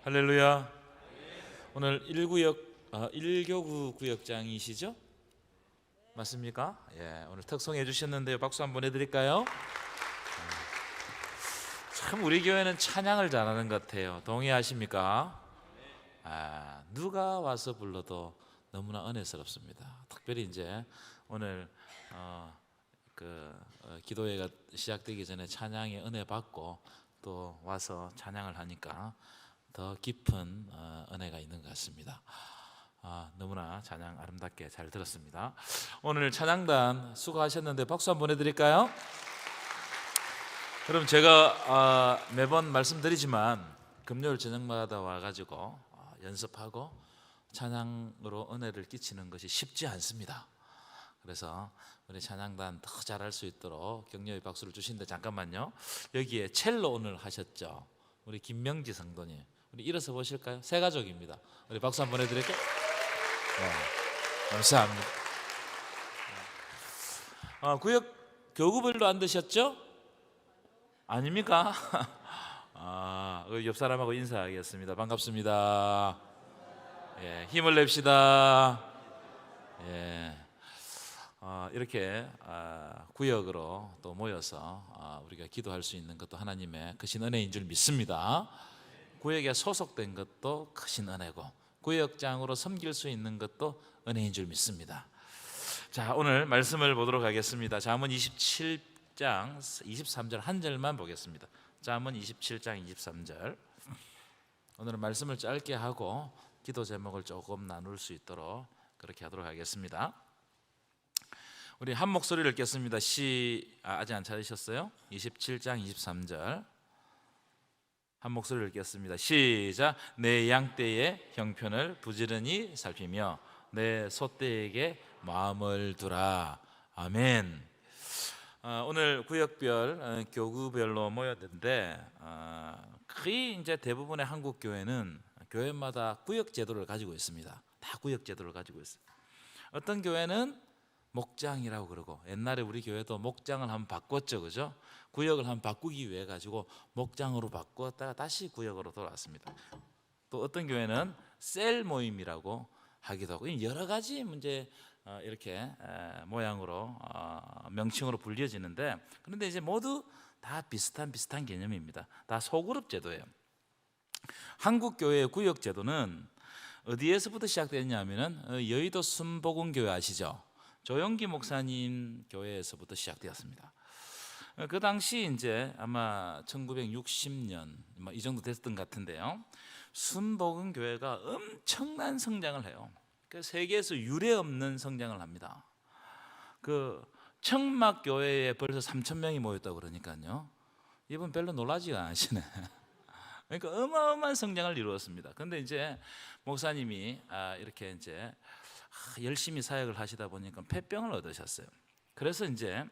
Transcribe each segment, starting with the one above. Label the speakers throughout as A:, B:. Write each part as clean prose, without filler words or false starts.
A: 할렐루야. 오늘 1교구 구역장이시죠? 맞습니까? 예, 오늘 특송해 주셨는데요. 박수 한번 해드릴까요? 참 우리 교회는 찬양을 잘하는 것 같아요. 동의하십니까? 누가 와서 불러도 너무나 은혜스럽습니다. 특별히 이제 오늘 기도회가 시작되기 전에 찬양의 은혜 받고 또 와서 찬양을 하니까 더 깊은 은혜가 있는 것 같습니다. 너무나 찬양 아름답게 잘 들었습니다. 오늘 찬양단 수고하셨는데 박수 한번 해드릴까요? 그럼 제가 매번 말씀드리지만 금요일 저녁마다 와가지고 연습하고 찬양으로 은혜를 끼치는 것이 쉽지 않습니다. 그래서 우리 찬양단 더 잘할 수 있도록 격려의 박수를 주신데, 잠깐만요. 여기에 첼로 오늘 하셨죠? 우리 김명지 성도님, 우리 일어서 보실까요? 새 가족입니다. 우리 박수 한번 해드릴게요. 네, 감사합니다. 구역 교구별로 안 드셨죠? 아닙니까? 옆 사람하고 인사하겠습니다. 반갑습니다. 예, 힘을 냅시다. 예. 이렇게 구역으로 또 모여서 우리가 기도할 수 있는 것도 하나님의 크신 은혜인 줄 믿습니다. 구역에 소속된 것도 크신 은혜고 구역장으로 섬길 수 있는 것도 은혜인 줄 믿습니다. 자, 오늘 말씀을 보도록 하겠습니다. 잠언 27장 23절 한 절만 보겠습니다. 잠언 27장 23절. 오늘은 말씀을 짧게 하고 기도 제목을 조금 나눌 수 있도록 그렇게 하도록 하겠습니다. 우리 한 목소리를 읽겠습니다. 아직 안 찾으셨어요? 27장 23절 한 목소리를 읽겠습니다. 시작. 내 양떼의 형편을 부지런히 살피며 내 소떼에게 마음을 두라. 아멘. 오늘 구역별 교구별로 모였는데 거의 이제 대부분의 한국 교회는 교회마다 구역 제도를 가지고 있습니다. 다 구역 제도를 가지고 있어요. 어떤 교회는 목장이라고 그러고, 옛날에 우리 교회도 목장을 한번 바꿨죠, 그죠? 구역을 한번 바꾸기 위해 가지고 목장으로 바꿨다가 다시 구역으로 돌아왔습니다. 또 어떤 교회는 셀 모임이라고 하기도 하고, 여러 가지 문제 이렇게 모양으로 명칭으로 불려지는데, 그런데 이제 모두 다 비슷한 개념입니다. 다 소그룹 제도예요. 한국 교회의 구역 제도는 어디에서부터 시작됐냐면은 여의도 순복음교회 아시죠? 조영기 목사님 교회에서부터 시작되었습니다. 그 당시 이제 아마 1960년 이 정도 됐던 것 같은데요. 순복음 교회가 엄청난 성장을 해요. 세계에서 유례 없는 성장을 합니다. 그 청막 교회에 벌써 3,000명이 모였다고 그러니까요. 이분 별로 놀라지가 않으시네. 그러니까 어마어마한 성장을 이루었습니다. 그런데 이제 목사님이 이렇게 이제 열심히 사역을 하시다 보니까 폐병을 얻으셨어요. 그래서 이제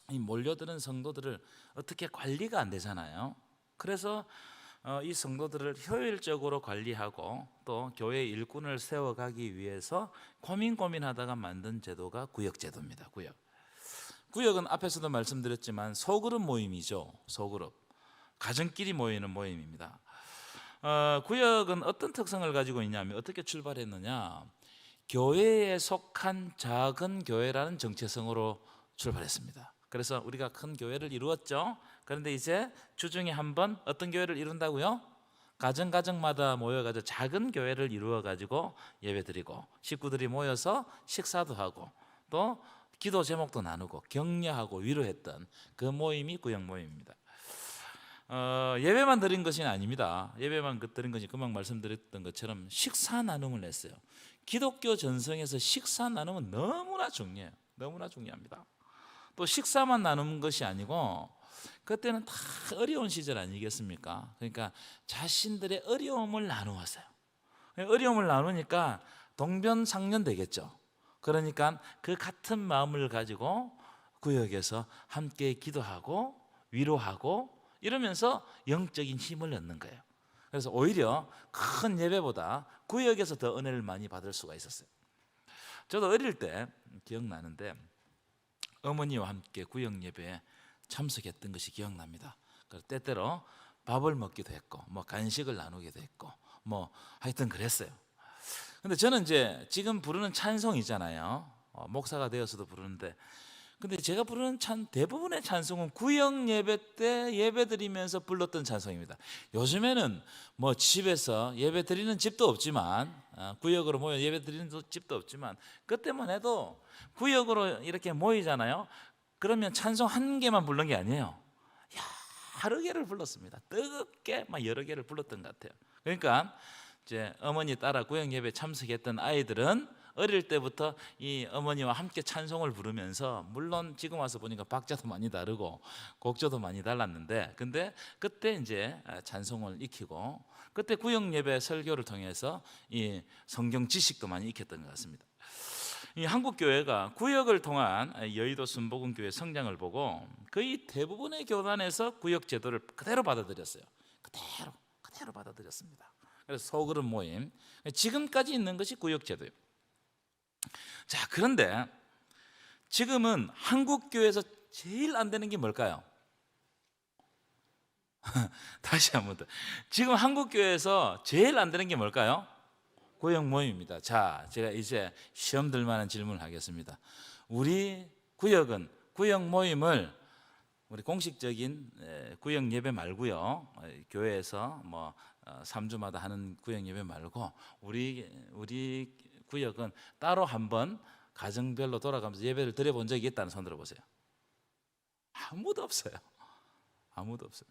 A: 이 몰려드는 성도들을 어떻게 관리가 안 되잖아요. 그래서 이 성도들을 효율적으로 관리하고 또 교회 일꾼을 세워가기 위해서 고민하다가 만든 제도가 구역제도입니다. 구역은 앞에서도 말씀드렸지만 소그룹 모임이죠. 소그룹, 가정끼리 모이는 모임입니다. 구역은 어떤 특성을 가지고 있냐면, 어떻게 출발했느냐, 교회에 속한 작은 교회라는 정체성으로 출발했습니다. 그래서 우리가 큰 교회를 이루었죠. 그런데 이제 주중에 한번 어떤 교회를 이룬다고요? 가정마다 모여가지고 작은 교회를 이루어가지고 예배드리고 식구들이 모여서 식사도 하고 또 기도 제목도 나누고 격려하고 위로했던 그 모임이 구역 모임입니다. 예배만 드린 것이 아닙니다. 예배만 드린 것이 금방 말씀드렸던 것처럼 식사 나눔을 했어요. 기독교 전성에서 식사 나눔은 너무나 중요해요. 너무나 중요합니다. 또 식사만 나누는 것이 아니고, 그때는 다 어려운 시절 아니겠습니까? 그러니까 자신들의 어려움을 나누었어요. 어려움을 나누니까 동병상련 되겠죠. 그러니까 그 같은 마음을 가지고 구역에서 함께 기도하고 위로하고 이러면서 영적인 힘을 얻는 거예요. 그래서 오히려 큰 예배보다 구역에서 더 은혜를 많이 받을 수가 있었어요. 저도 어릴 때 기억나는데 어머니와 함께 구역 예배에 참석했던 것이 기억납니다. 때때로 밥을 먹기도 했고 뭐 간식을 나누기도 했고 뭐 하여튼 그랬어요. 근데 저는 이제 지금 부르는 찬송이잖아요. 목사가 되어서도 부르는데, 근데 제가 부르는 대부분의 찬송은 구역 예배 때 예배 드리면서 불렀던 찬송입니다. 요즘에는 뭐 집에서 예배 드리는 집도 없지만, 구역으로 모여 예배 드리는 집도 없지만, 그때만 해도 구역으로 이렇게 모이잖아요. 그러면 찬송 한 개만 부른 게 아니에요. 여러 개를 불렀습니다. 뜨겁게 막 여러 개를 불렀던 것 같아요. 그러니까 이제 어머니 따라 구역 예배 참석했던 아이들은 어릴 때부터 이 어머니와 함께 찬송을 부르면서, 물론 지금 와서 보니까 박자도 많이 다르고 곡조도 많이 달랐는데, 근데 그때 이제 찬송을 익히고, 그때 구역 예배 설교를 통해서 이 성경 지식도 많이 익혔던 것 같습니다. 이 한국 교회가 구역을 통한 여의도 순복음교회 성장을 보고 거의 대부분의 교단에서 구역 제도를 그대로 받아들였어요. 그대로 받아들였습니다. 그래서 소그룹 모임, 지금까지 있는 것이 구역 제도예요. 자, 그런데 지금은 한국 교회에서 제일 안 되는 게 뭘까요? 다시 한번 더. 지금 한국 교회에서 제일 안 되는 게 뭘까요? 구역 모임입니다. 자, 제가 이제 시험 들 만한 질문을 하겠습니다. 우리 구역은 구역 모임을, 우리 공식적인 구역 예배 말고요, 교회에서 뭐 3주마다 하는 구역 예배 말고 우리 구역은 따로 한번 가정별로 돌아가면서 예배를 드려본 적이 있다는 손 들어보세요. 아무도 없어요. 아무도 없어요.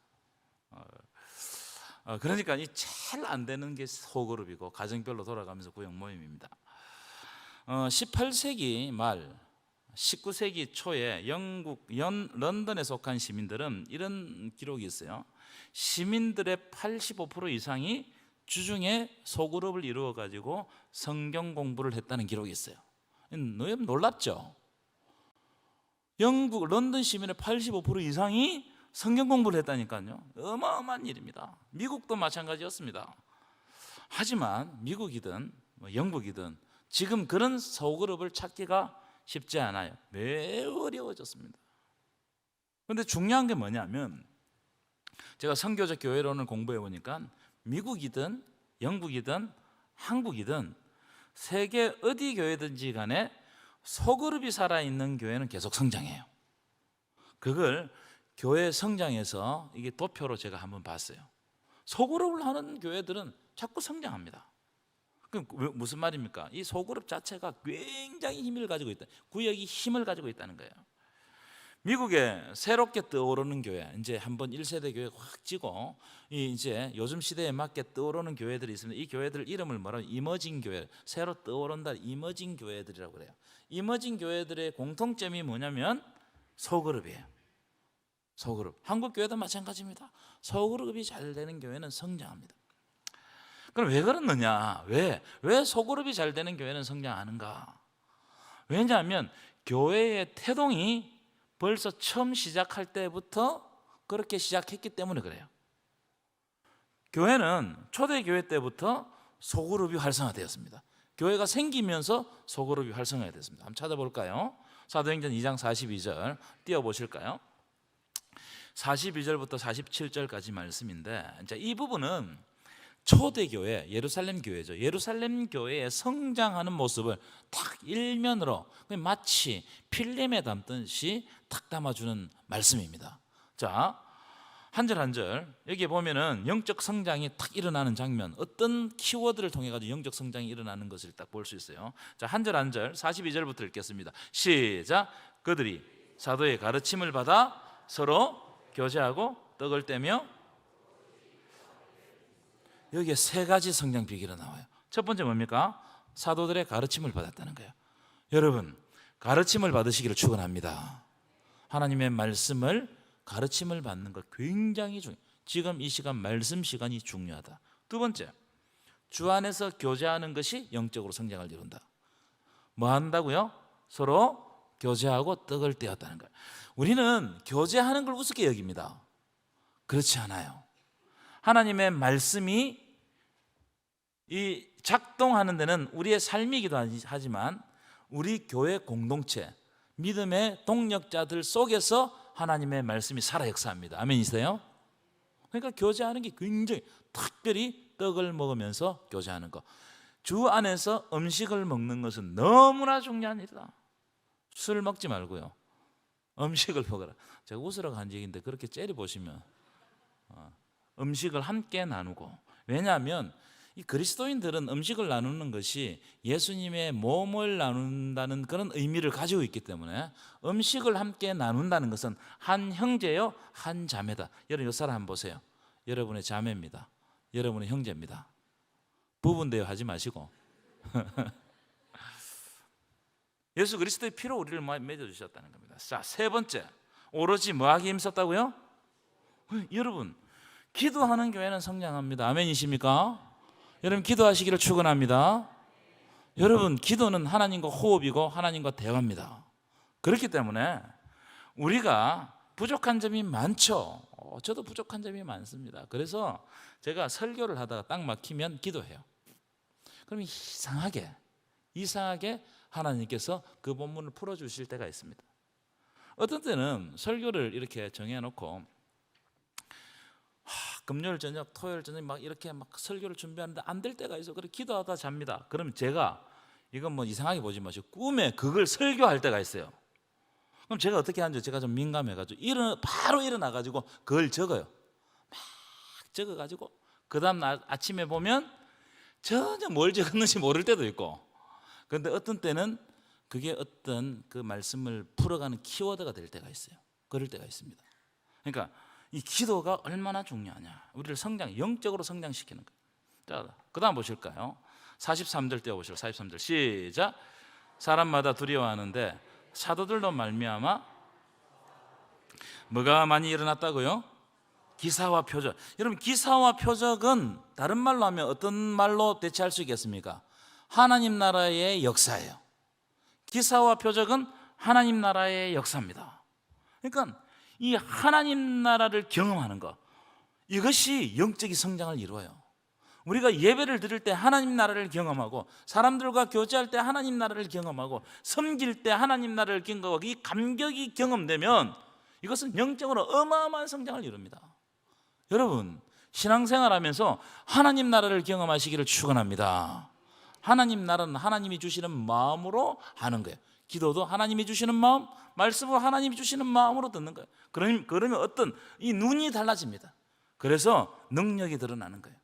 A: 그러니까 이 제일 안 되는 게 소그룹이고 가정별로 돌아가면서 구역 모임입니다. 18세기 말 19세기 초에 영국 런던에 속한 시민들은 이런 기록이 있어요. 시민들의 85% 이상이 주중에 소그룹을 이루어 가지고 성경 공부를 했다는 기록이 있어요. 너무 놀랍죠? 영국 런던 시민의 85% 이상이 성경 공부를 했다니까요. 어마어마한 일입니다. 미국도 마찬가지였습니다. 하지만 미국이든 영국이든 지금 그런 소그룹을 찾기가 쉽지 않아요. 매우 어려워졌습니다. 그런데 중요한 게 뭐냐면, 제가 선교적 교회론을 공부해 보니까 미국이든 영국이든 한국이든 세계 어디 교회든지 간에 소그룹이 살아있는 교회는 계속 성장해요. 그걸 교회 성장에서 이게 도표로 제가 한번 봤어요. 소그룹을 하는 교회들은 자꾸 성장합니다. 그럼 무슨 말입니까? 이 소그룹 자체가 굉장히 힘을 가지고 있다. 구역이 힘을 가지고 있다는 거예요. 미국에 새롭게 떠오르는 교회, 이제 한번 1세대 교회가 확 찌고 이제 요즘 시대에 맞게 떠오르는 교회들이 있습니다. 이 교회들 이름을 뭐라고? 이머징 교회, 새로 떠오른다, 이머징 교회들이라고 그래요. 이머징 교회들의 공통점이 뭐냐면 소그룹이에요. 소그룹. 한국 교회도 마찬가지입니다. 소그룹이 잘 되는 교회는 성장합니다. 그럼 왜 그렇느냐? 왜 소그룹이 잘 되는 교회는 성장하는가? 왜냐하면 교회의 태동이 벌써 처음 시작할 때부터 그렇게 시작했기 때문에 그래요. 교회는 초대교회 때부터 소그룹이 활성화되었습니다. 교회가 생기면서 소그룹이 활성화되었습니다. 한번 찾아볼까요? 사도행전 2장 42절 띄워보실까요? 42절부터 47절까지 말씀인데, 이제 이 부분은 초대교회, 예루살렘 교회죠. 예루살렘 교회의 성장하는 모습을 딱 일면으로 마치 필름에 담듯이 딱 담아주는 말씀입니다. 자, 한 절 한 절 여기 보면은 영적 성장이 딱 일어나는 장면, 어떤 키워드를 통해 가지고 영적 성장이 일어나는 것을 딱 볼 수 있어요. 자, 한 절 한 절 42절부터 읽겠습니다. 시작. 그들이 사도의 가르침을 받아 서로 교제하고 떡을 떼며, 여기에 세 가지 성장 비결이 나와요. 첫 번째 뭡니까? 사도들의 가르침을 받았다는 거예요. 여러분, 가르침을 받으시기를 축원합니다. 하나님의 말씀을 가르침을 받는 것 굉장히 중요해요. 지금 이 시간 말씀 시간이 중요하다. 두 번째, 주 안에서 교제하는 것이 영적으로 성장을 이룬다. 뭐 한다고요? 서로 교제하고 떡을 떼었다는 거예요. 우리는 교제하는 걸 우습게 여깁니다. 그렇지 않아요. 하나님의 말씀이 이 작동하는 데는 우리의 삶이기도 하지만 우리 교회 공동체, 믿음의 동력자들 속에서 하나님의 말씀이 살아 역사합니다. 아멘이세요? 그러니까 교제하는 게 굉장히, 특별히 떡을 먹으면서 교제하는 거, 주 안에서 음식을 먹는 것은 너무나 중요한 일이다. 술 먹지 말고요, 음식을 먹어라. 제가 웃으라고 한 얘기인데 그렇게 째려보시면 음식을 함께 나누고, 왜냐하면 이 그리스도인들은 음식을 나누는 것이 예수님의 몸을 나눈다는 그런 의미를 가지고 있기 때문에 음식을 함께 나눈다는 것은 한 형제요 한 자매다. 여러분 이 사람 한번 보세요. 여러분의 자매입니다. 여러분의 형제입니다. 부분 대화하지 마시고 예수 그리스도의 피로 우리를 맺어주셨다는 겁니다. 자, 세 번째, 오로지 뭐하기 힘썼다고요? 여러분, 기도하는 교회는 성장합니다. 아멘이십니까? 여러분 기도하시기를 축원합니다. 여러분 기도는 하나님과 호흡이고 하나님과 대화입니다. 그렇기 때문에 우리가 부족한 점이 많죠. 저도 부족한 점이 많습니다. 그래서 제가 설교를 하다가 딱 막히면 기도해요. 그럼 이상하게 하나님께서 그 본문을 풀어주실 때가 있습니다. 어떤 때는 설교를 이렇게 정해놓고 금요일 저녁, 토요일 저녁 막 이렇게 막 설교를 준비하는데 안 될 때가 있어. 그래 기도하다 잡니다. 그러면 제가, 이건 뭐 이상하게 보지 마시고, 꿈에 그걸 설교할 때가 있어요. 그럼 제가 어떻게 하는지, 제가 좀 민감해가지고 바로 일어나가지고 그걸 적어요. 막 적어가지고 그 다음 날 아침에 보면 전혀 뭘 적었는지 모를 때도 있고, 그런데 어떤 때는 그게 어떤 그 말씀을 풀어가는 키워드가 될 때가 있어요. 그럴 때가 있습니다. 그러니까 이 기도가 얼마나 중요하냐, 우리를 영적으로 성장시키는 거예요. 자, 그 다음 보실까요? 43절 띄워보시죠. 43절 시작. 사람마다 두려워하는데 사도들로 말미암아 뭐가 많이 일어났다고요? 기사와 표적. 여러분 기사와 표적은 다른 말로 하면 어떤 말로 대체할 수 있겠습니까? 하나님 나라의 역사예요. 기사와 표적은 하나님 나라의 역사입니다. 그러니까 이 하나님 나라를 경험하는 것, 이것이 영적인 성장을 이루어요. 우리가 예배를 드릴 때 하나님 나라를 경험하고, 사람들과 교제할 때 하나님 나라를 경험하고, 섬길 때 하나님 나라를 경험하고, 이 감격이 경험되면 이것은 영적으로 어마어마한 성장을 이룹니다. 여러분 신앙생활하면서 하나님 나라를 경험하시기를 축원합니다. 하나님 나라는 하나님이 주시는 마음으로 하는 거예요. 기도도 하나님이 주시는 마음, 말씀도 하나님이 주시는 마음으로 듣는 거예요. 그러면 어떤 이 눈이 달라집니다. 그래서 능력이 드러나는 거예요.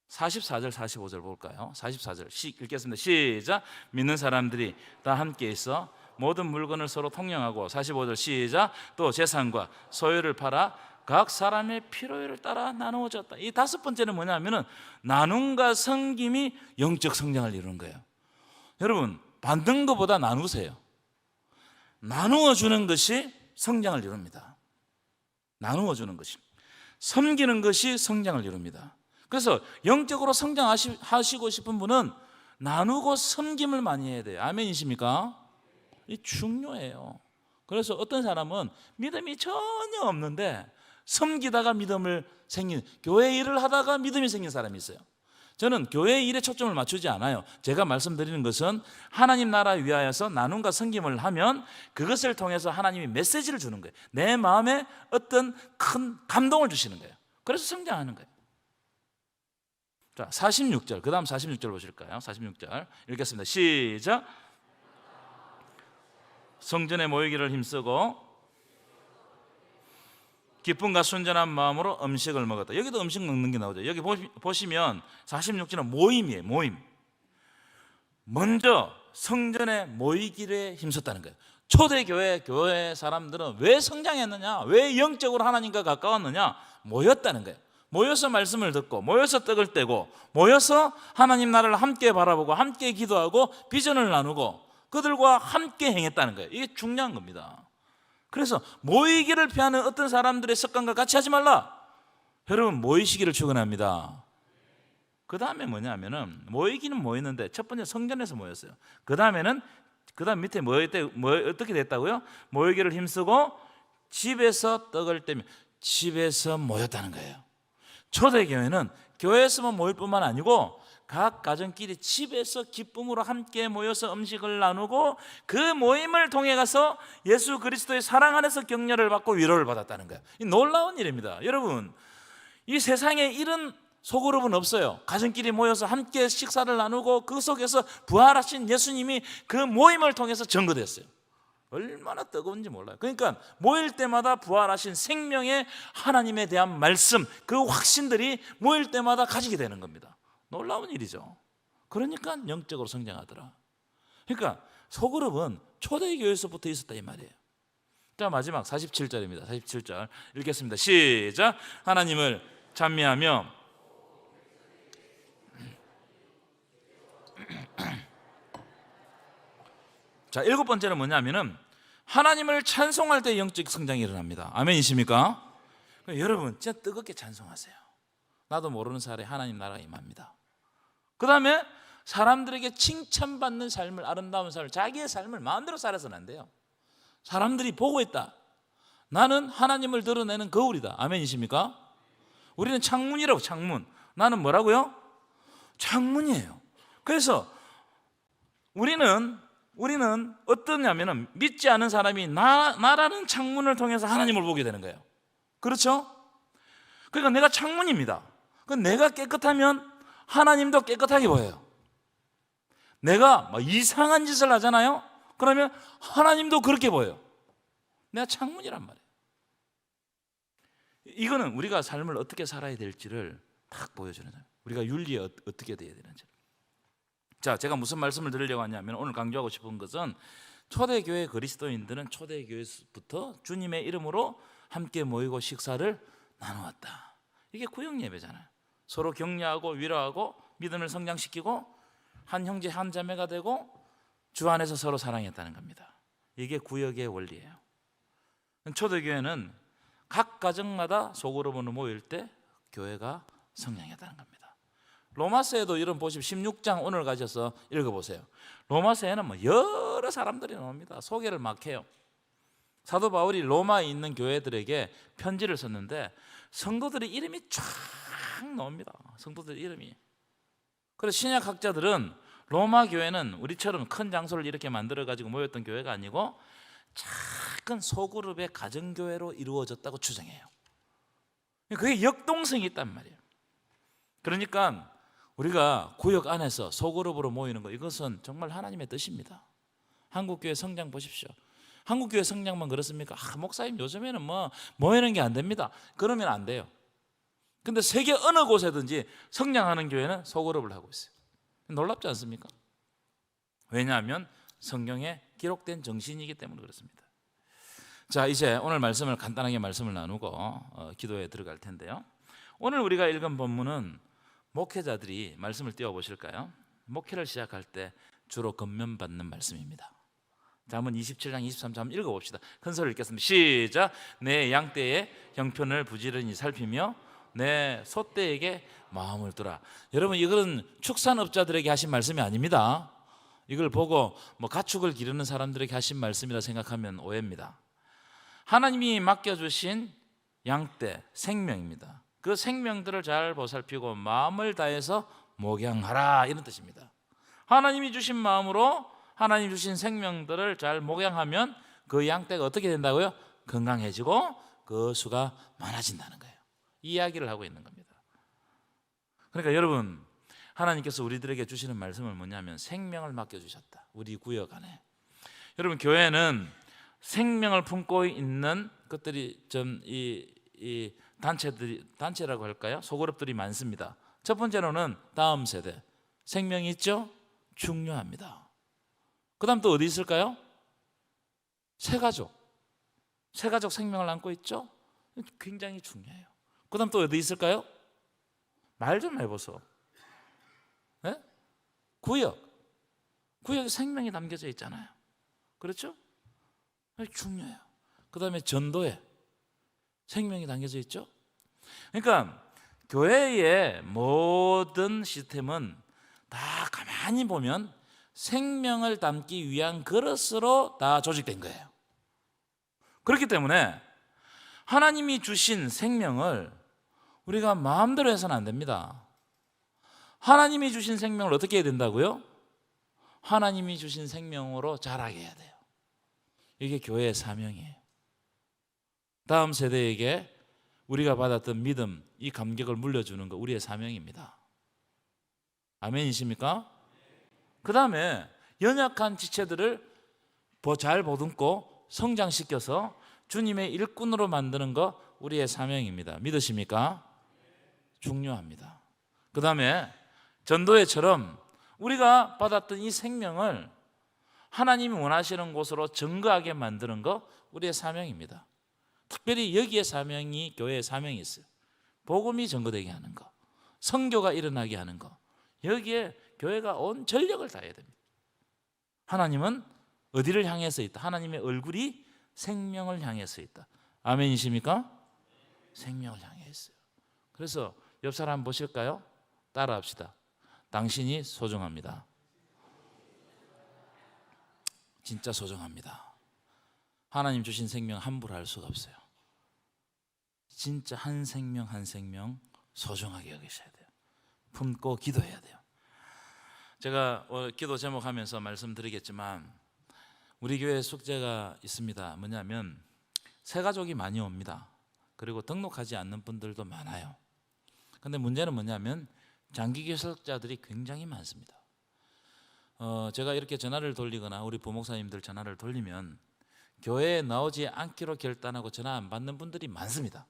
A: 44절 45절 볼까요? 44절 읽겠습니다. 시작. 믿는 사람들이 다 함께 있어 모든 물건을 서로 통용하고, 45절 시작. 또 재산과 소유를 팔아 각 사람의 필요를 따라 나누어졌다. 이 다섯 번째는 뭐냐면은 나눔과 섬김이 영적 성장을 이루는 거예요. 여러분 받는 것보다 나누세요. 나누어 주는 것이 성장을 이룹니다. 나누어 주는 것이, 섬기는 것이 성장을 이룹니다. 그래서 영적으로 성장하시고 싶은 분은 나누고 섬김을 많이 해야 돼요. 아멘이십니까? 이 중요해요. 그래서 어떤 사람은 믿음이 전혀 없는데 섬기다가 믿음을 생긴, 교회 일을 하다가 믿음이 생긴 사람이 있어요. 저는 교회 일에 초점을 맞추지 않아요. 제가 말씀드리는 것은 하나님 나라 위하여서 나눔과 섬김을 하면 그것을 통해서 하나님이 메시지를 주는 거예요. 내 마음에 어떤 큰 감동을 주시는 거예요. 그래서 성장하는 거예요. 자, 46절, 그 다음 46절 보실까요? 46절 읽겠습니다. 시작. 성전에 모이기를 힘쓰고 기쁨과 순전한 마음으로 음식을 먹었다. 여기도 음식 먹는 게 나오죠. 여기 보시면 46절은 모임이에요. 모임. 먼저 성전에 모이기를 힘썼다는 거예요. 초대교회 교회 사람들은 왜 성장했느냐, 왜 영적으로 하나님과 가까웠느냐, 모였다는 거예요. 모여서 말씀을 듣고, 모여서 떡을 떼고, 모여서 하나님 나라를 함께 바라보고, 함께 기도하고, 비전을 나누고, 그들과 함께 행했다는 거예요. 이게 중요한 겁니다. 그래서 모이기를 피하는 어떤 사람들의 습관과 같이 하지 말라. 여러분 모이시기를 축원합니다. 그 다음에 뭐냐면은, 모이기는 모였는데 첫 번째 성전에서 모였어요. 그 다음 밑에 어떻게 됐다고요? 모이기를 힘쓰고 집에서 떡을 떼며 집에서 모였다는 거예요. 초대교회는 교회에서만 모일 뿐만 아니고 각 가정끼리 집에서 기쁨으로 함께 모여서 음식을 나누고 그 모임을 통해 가서 예수 그리스도의 사랑 안에서 격려를 받고 위로를 받았다는 거예요. 이 놀라운 일입니다. 여러분, 이 세상에 이런 소그룹은 없어요. 가정끼리 모여서 함께 식사를 나누고 그 속에서 부활하신 예수님이 그 모임을 통해서 증거됐어요. 얼마나 뜨거운지 몰라요. 그러니까 모일 때마다 부활하신 생명의 하나님에 대한 말씀, 그 확신들이 모일 때마다 가지게 되는 겁니다. 놀라운 일이죠. 그러니까 영적으로 성장하더라. 그러니까 소그룹은 초대교회에서부터 있었다 이 말이에요. 자, 마지막 47절입니다. 47절 읽겠습니다. 시작. 하나님을 찬미하며 자, 7번째는 뭐냐면은 하나님을 찬송할 때 영적 성장이 일어납니다. 아멘이십니까? 여러분 진짜 뜨겁게 찬송하세요. 나도 모르는 사이에 하나님 나라가 임합니다. 그 다음에 사람들에게 칭찬받는 삶을, 아름다운 삶을, 자기의 삶을 마음대로 살아서는 안 돼요. 사람들이 보고 있다. 나는 하나님을 드러내는 거울이다. 아멘이십니까? 우리는 창문이라고. 창문. 나는 뭐라고요? 창문이에요. 그래서 우리는 어떠냐면은 믿지 않은 사람이 나라는 창문을 통해서 하나님을 보게 되는 거예요. 그렇죠? 그러니까 내가 창문입니다. 내가 깨끗하면 하나님도 깨끗하게 보여요. 내가 이상한 짓을 하잖아요. 그러면 하나님도 그렇게 보여요. 내가 창문이란 말이에요. 이거는 우리가 삶을 어떻게 살아야 될지를 딱 보여주는 거예요. 우리가 윤리에 어떻게 돼야 되는지. 자, 제가 무슨 말씀을 드리려고 하냐면 오늘 강조하고 싶은 것은 초대교회 그리스도인들은 초대교회부터 주님의 이름으로 함께 모이고 식사를 나누었다. 이게 구역 예배잖아요. 서로 격려하고 위로하고 믿음을 성장시키고 한 형제 한 자매가 되고 주 안에서 서로 사랑했다는 겁니다. 이게 구역의 원리예요. 초대교회는 각 가정마다 소그룹으로 모일 때 교회가 성장했다는 겁니다. 로마서에도 이런 보시면 16장 오늘 가셔서 읽어보세요. 로마서에는 여러 사람들이 나옵니다. 소개를 막 해요. 사도 바울이 로마에 있는 교회들에게 편지를 썼는데 성도들의 이름이 쫙 나옵니다. 성도들의 이름이. 그래서 신약학자들은 로마 교회는 우리처럼 큰 장소를 이렇게 만들어가지고 모였던 교회가 아니고 작은 소그룹의 가정교회로 이루어졌다고 추정해요. 그게 역동성이 있단 말이에요. 그러니까 우리가 구역 안에서 소그룹으로 모이는 거, 이것은 정말 하나님의 뜻입니다. 한국교회 성장 보십시오. 한국교회 성장만 그렇습니까? 목사님 요즘에는 모이는 게 안 됩니다. 그러면 안 돼요. 근데 세계 어느 곳에든지 성장하는 교회는 소그룹을 하고 있어요. 놀랍지 않습니까? 왜냐하면 성경에 기록된 정신이기 때문에 그렇습니다. 자, 이제 오늘 말씀을 간단하게 말씀을 나누고 기도에 들어갈 텐데요. 오늘 우리가 읽은 본문은 목회자들이 말씀을 띄워보실까요? 목회를 시작할 때 주로 건면받는 말씀입니다. 자, 한번 27장 23장 한번 읽어봅시다. 큰 소리 읽겠습니다. 시작. 내 양떼의 형편을 부지런히 살피며 내 소떼에게 마음을 두라. 여러분, 이건 축산업자들에게 하신 말씀이 아닙니다. 이걸 보고 가축을 기르는 사람들에게 하신 말씀이라 생각하면 오해입니다. 하나님이 맡겨주신 양떼, 생명입니다. 그 생명들을 잘 보살피고 마음을 다해서 목양하라, 이런 뜻입니다. 하나님이 주신 마음으로 하나님 주신 생명들을 잘 목양하면 그 양떼가 어떻게 된다고요? 건강해지고 그 수가 많아진다는 거예요. 이 이야기를 하고 있는 겁니다. 그러니까 여러분, 하나님께서 우리들에게 주시는 말씀은 뭐냐면 생명을 맡겨주셨다. 우리 구역 안에. 여러분, 교회는 생명을 품고 있는 것들이 좀 이 단체라고 할까요? 소그룹들이 많습니다. 첫 번째로는 다음 세대. 생명이 있죠? 중요합니다. 그 다음 또 어디 있을까요? 새가족. 새가족 생명을 안고 있죠? 굉장히 중요해요. 그 다음 또 어디 있을까요? 말 좀 해보소. 네? 구역. 구역에 생명이 담겨져 있잖아요. 그렇죠? 중요해요. 그 다음에 전도에 생명이 담겨져 있죠. 그러니까 교회의 모든 시스템은 다 가만히 보면 생명을 담기 위한 그릇으로 다 조직된 거예요. 그렇기 때문에 하나님이 주신 생명을 우리가 마음대로 해서는 안 됩니다. 하나님이 주신 생명을 어떻게 해야 된다고요? 하나님이 주신 생명으로 자라게 해야 돼요. 이게 교회의 사명이에요. 다음 세대에게 우리가 받았던 믿음, 이 감격을 물려주는 거 우리의 사명입니다. 아멘이십니까? 그 다음에 연약한 지체들을 잘 보듬고 성장시켜서 주님의 일꾼으로 만드는 거 우리의 사명입니다. 믿으십니까? 중요합니다. 그 다음에 전도회처럼 우리가 받았던 이 생명을 하나님이 원하시는 곳으로 증거하게 만드는 거 우리의 사명입니다. 특별히 여기에 사명이, 교회의 사명이 있어요. 복음이 증거되게 하는 거, 선교가 일어나게 하는 거, 여기에 교회가 온 전력을 다해야 됩니다. 하나님은 어디를 향해서 있다? 하나님의 얼굴이 생명을 향해서 있다. 아멘이십니까? 생명을 향해 있어요. 그래서 옆 사람 보실까요? 따라합시다. 당신이 소중합니다. 진짜 소중합니다. 하나님 주신 생명 함부로 할 수가 없어요. 진짜 한 생명 한 생명 소중하게 여기셔야 돼요. 품고 기도해야 돼요. 제가 기도 제목하면서 말씀드리겠지만 우리 교회 숙제가 있습니다. 뭐냐면 새가족이 많이 옵니다. 그리고 등록하지 않는 분들도 많아요. 근데 문제는 뭐냐면 장기 개설자들이 굉장히 많습니다. 제가 이렇게 전화를 돌리거나 우리 부목사님들 전화를 돌리면 교회에 나오지 않기로 결단하고 전화 안 받는 분들이 많습니다.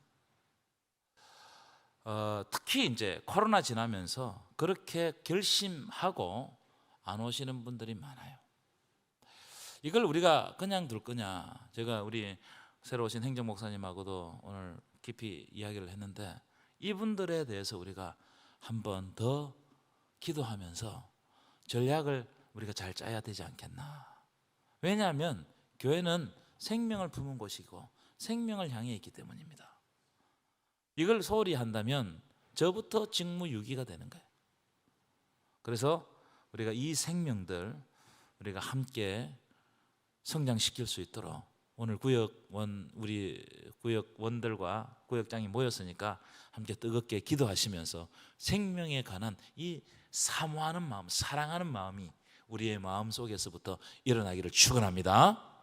A: 특히 이제 코로나 지나면서 그렇게 결심하고 안 오시는 분들이 많아요. 이걸 우리가 그냥 둘 거냐? 제가 우리 새로 오신 행정 목사님하고도 오늘 깊이 이야기를 했는데 이분들에 대해서 우리가 한 번 더 기도하면서 전략을 우리가 잘 짜야 되지 않겠나. 왜냐하면 교회는 생명을 품은 곳이고 생명을 향해 있기 때문입니다. 이걸 소홀히 한다면 저부터 직무유기가 되는 거예요. 그래서 우리가 이 생명들 우리가 함께 성장시킬 수 있도록 오늘 우리 구역원들과 구역장이 모였으니까 함께 뜨겁게 기도하시면서 생명에 관한 이 사모하는 마음, 사랑하는 마음이 우리의 마음 속에서부터 일어나기를 축원합니다.